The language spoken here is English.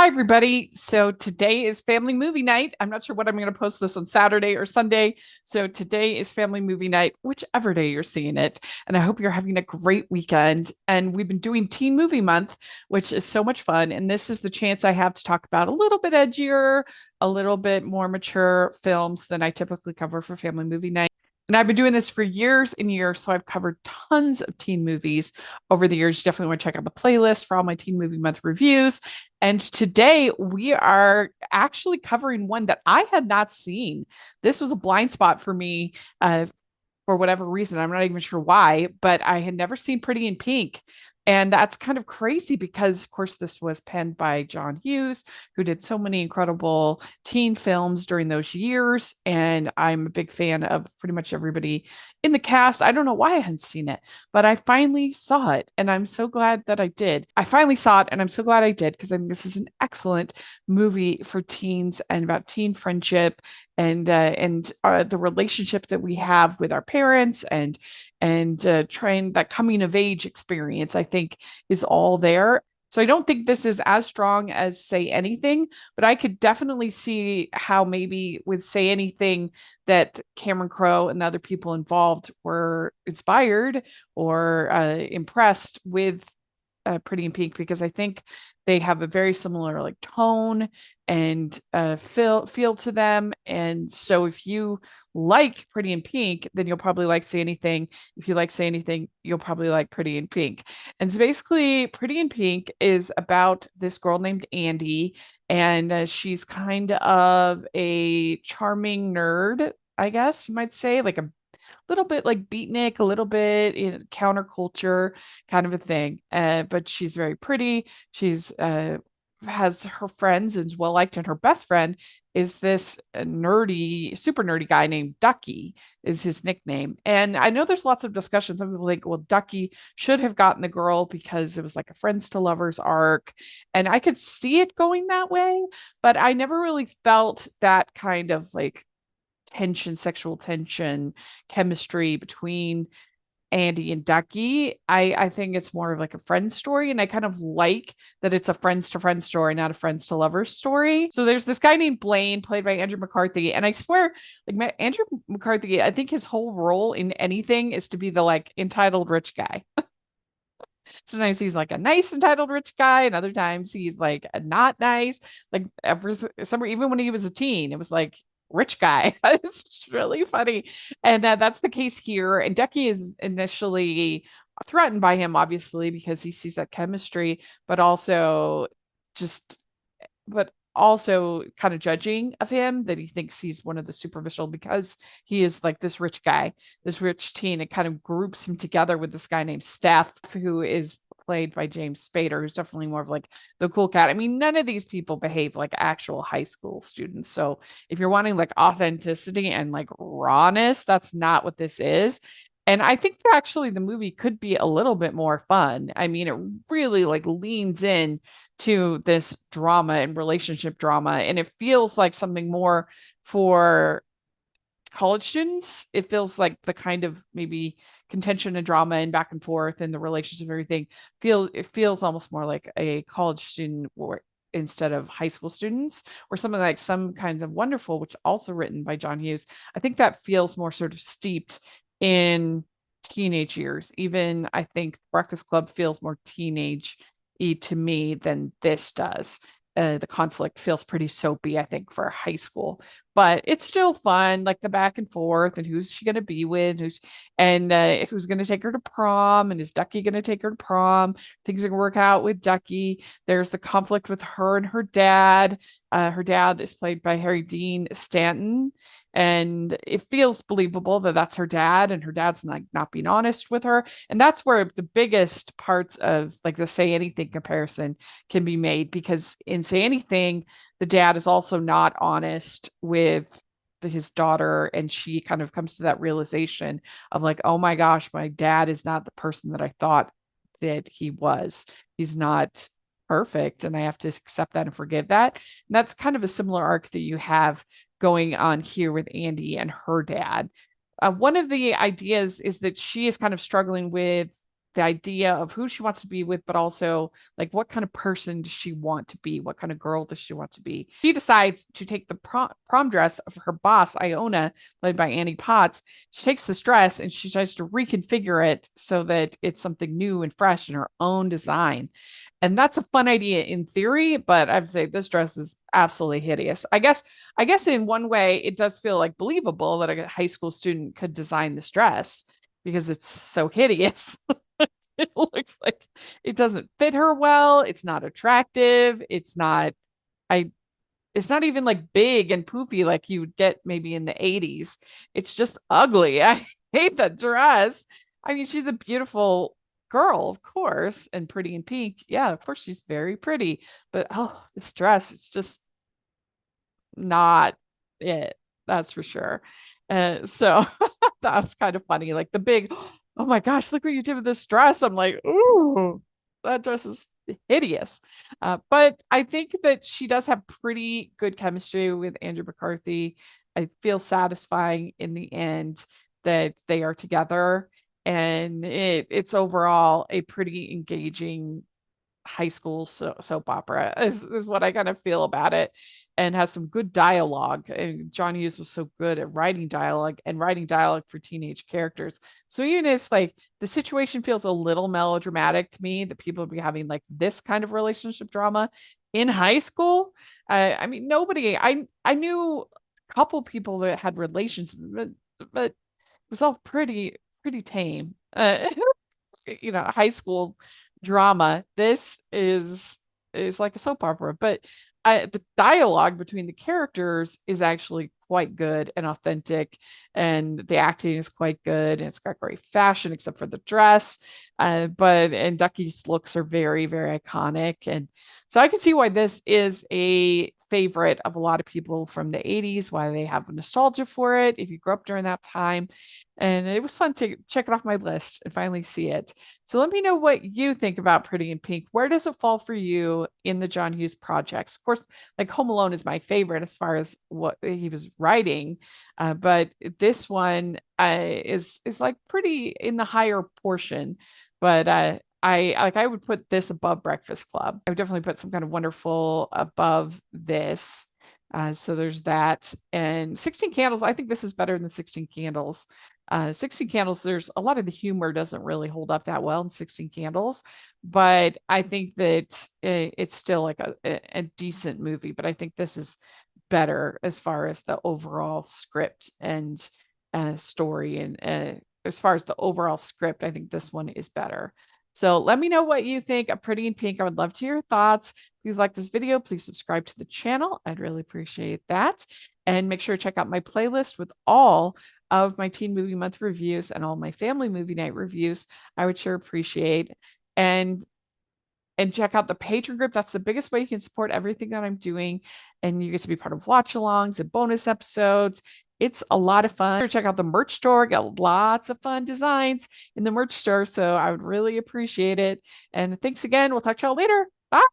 Hi, everybody. So today is family movie night. I'm not sure what I'm going to post this on Saturday or Sunday. So today is family movie night, whichever day you're seeing it. And I hope you're having a great weekend. And we've been doing Teen Movie Month, which is so much fun. And this is the chance I have to talk about a little bit edgier, a little bit more mature films than I typically cover for family movie night. And I've been doing this for years and years. So I've covered tons of teen movies over the years. You definitely want to check out the playlist for all my Teen Movie Month reviews. And today we are actually covering one that I had not seen. This was a blind spot for me for whatever reason. I'm not even sure why, but I had never seen Pretty in Pink. And that's kind of crazy because, of course, this was penned by John Hughes, who did so many incredible teen films during those years. And I'm a big fan of pretty much everybody in the cast. I don't know why I hadn't seen it, but I finally saw it. And I'm so glad that I did. I finally saw it, and I'm so glad I did because I think this is an excellent movie for teens and about teen friendship and the relationship that we have with our parents and trying that coming of age experience, I think, is all there. So I don't think this is as strong as Say Anything, but I could definitely see how maybe with Say Anything that Cameron Crowe and the other people involved were inspired or impressed with Pretty in Pink, because I think they have a very similar like tone and feel to them. And so if you like Pretty in Pink, then you'll probably like Say Anything. If you like Say Anything, you'll probably like Pretty in Pink. And so basically, Pretty in Pink is about this girl named Andy, and she's kind of a charming nerd, I guess you might say, like a little bit like beatnik, a little bit in counterculture kind of a thing. But she's very pretty. She's has her friends and is well liked, and her best friend is this nerdy, super nerdy guy named Ducky, is his nickname. And I know there's lots of discussion. Some people think, well, Ducky should have gotten the girl because it was like a friends to lovers arc. And I could see it going that way, but I never really felt that kind of like tension, sexual tension, chemistry between Andy and Ducky. I think it's more of like a friend story, and I kind of like that it's a friends to friends story, not a friends to lovers story. So there's this guy named Blaine, played by Andrew McCarthy, and I swear, Andrew McCarthy, I think his whole role in anything is to be the like entitled rich guy. Sometimes he's like a nice entitled rich guy, and other times he's like a not nice. Like ever somewhere, even when he was a teen, it was like rich guy. It's really funny, and that's the case here. And Ducky is initially threatened by him, obviously, because he sees that chemistry, but also just, but also kind of judging of him, that he thinks he's one of the superficial because he is like this rich guy, this rich teen. It kind of groups him together with this guy named Steph, who is played by James Spader, who's definitely more of like the cool cat. I mean, none of these people behave like actual high school students. So if you're wanting like authenticity and like rawness, that's not what this is. And I think that actually the movie could be a little bit more fun. I mean, it really like leans in to this drama and relationship drama, and it feels like something more for college students. It feels like the kind of maybe contention and drama and back and forth and the relationship and everything it feels almost more like a college student, or instead of high school students, or something like Some Kind of Wonderful, which also written by John Hughes. I think that feels more sort of steeped in teenage years. Even I think Breakfast Club feels more teenage to me than this does. The conflict feels pretty soapy, I think, for high school, but it's still fun, like the back and forth, and who's she going to be with, who's going to take her to prom, and is Ducky going to take her to prom? Things are going to work out with Ducky. There's the conflict with her and her dad. Her dad is played by Harry Dean Stanton, and it feels believable that that's her dad, and her dad's not being honest with her. And that's where the biggest parts of like the Say Anything comparison can be made, because in Say Anything, the dad is also not honest with his daughter, and she kind of comes to that realization of like, oh my gosh, my dad is not the person that I thought that he was. He's not perfect, and I have to accept that and forgive that. And that's kind of a similar arc that you have going on here with Andy and her dad. One of the ideas is that she is kind of struggling with the idea of who she wants to be with, but also like what kind of person does she want to be? What kind of girl does she want to be? She decides to take the prom dress of her boss, Iona, played by Annie Potts. She takes this dress and she tries to reconfigure it so that it's something new and fresh in her own design. And that's a fun idea in theory, but I would say this dress is absolutely hideous. I guess in one way it does feel like believable that a high school student could design this dress because it's so hideous. It looks like it doesn't fit her well. It's not attractive. I it's not even like big and poofy like you would get maybe in the 80s. It's just ugly. I hate that dress. I mean, she's a beautiful girl, of course, and pretty in pink. Yeah, of course she's very pretty. But oh, this dress, it's just not it. That's for sure. So that was kind of funny. Like the big, oh my gosh, look what you did with this dress. I'm like, ooh, that dress is hideous. But I think that she does have pretty good chemistry with Andrew McCarthy. I feel satisfying in the end that they are together. And it's overall a pretty engaging high school soap opera is what I kind of feel about it, and has some good dialogue. And John Hughes was so good at writing dialogue and writing dialogue for teenage characters. So even if like the situation feels a little melodramatic to me, that people would be having like this kind of relationship drama in high school. I mean, nobody. I knew a couple people that had relations, but it was all pretty tame. High school drama. This is like a soap opera, but the dialogue between the characters is actually quite good and authentic, and the acting is quite good, and it's got great fashion except for the dress. And Ducky's looks are very, very iconic, and so I can see why this is a favorite of a lot of people from the 80s, why they have nostalgia for it if you grew up during that time. And it was fun to check it off my list and finally see it. So let me know what you think about Pretty in Pink. Where does it fall for you in the John Hughes projects? Of course, like Home Alone is my favorite as far as what he was writing, but this one is like pretty in the higher portion. But I would put this above Breakfast Club. I would definitely put Some Kind of Wonderful above this. So there's that. And 16 Candles, I think this is better than 16 Candles. 16 Candles, there's a lot of the humor doesn't really hold up that well in 16 Candles, but I think that it's still like a decent movie. But I think this is better as far as the overall script and story. And as far as the overall script, I think this one is better. So let me know what you think of Pretty in Pink. I would love to hear your thoughts. Please like this video. Please subscribe to the channel. I'd really appreciate that. And make sure to check out my playlist with all of my Teen Movie Month reviews and all my Family Movie Night reviews. I would sure appreciate. And check out the Patreon group. That's the biggest way you can support everything that I'm doing. And you get to be part of watch-alongs and bonus episodes. It's a lot of fun. Check out the merch store. Got lots of fun designs in the merch store. So I would really appreciate it. And thanks again. We'll talk to y'all later. Bye.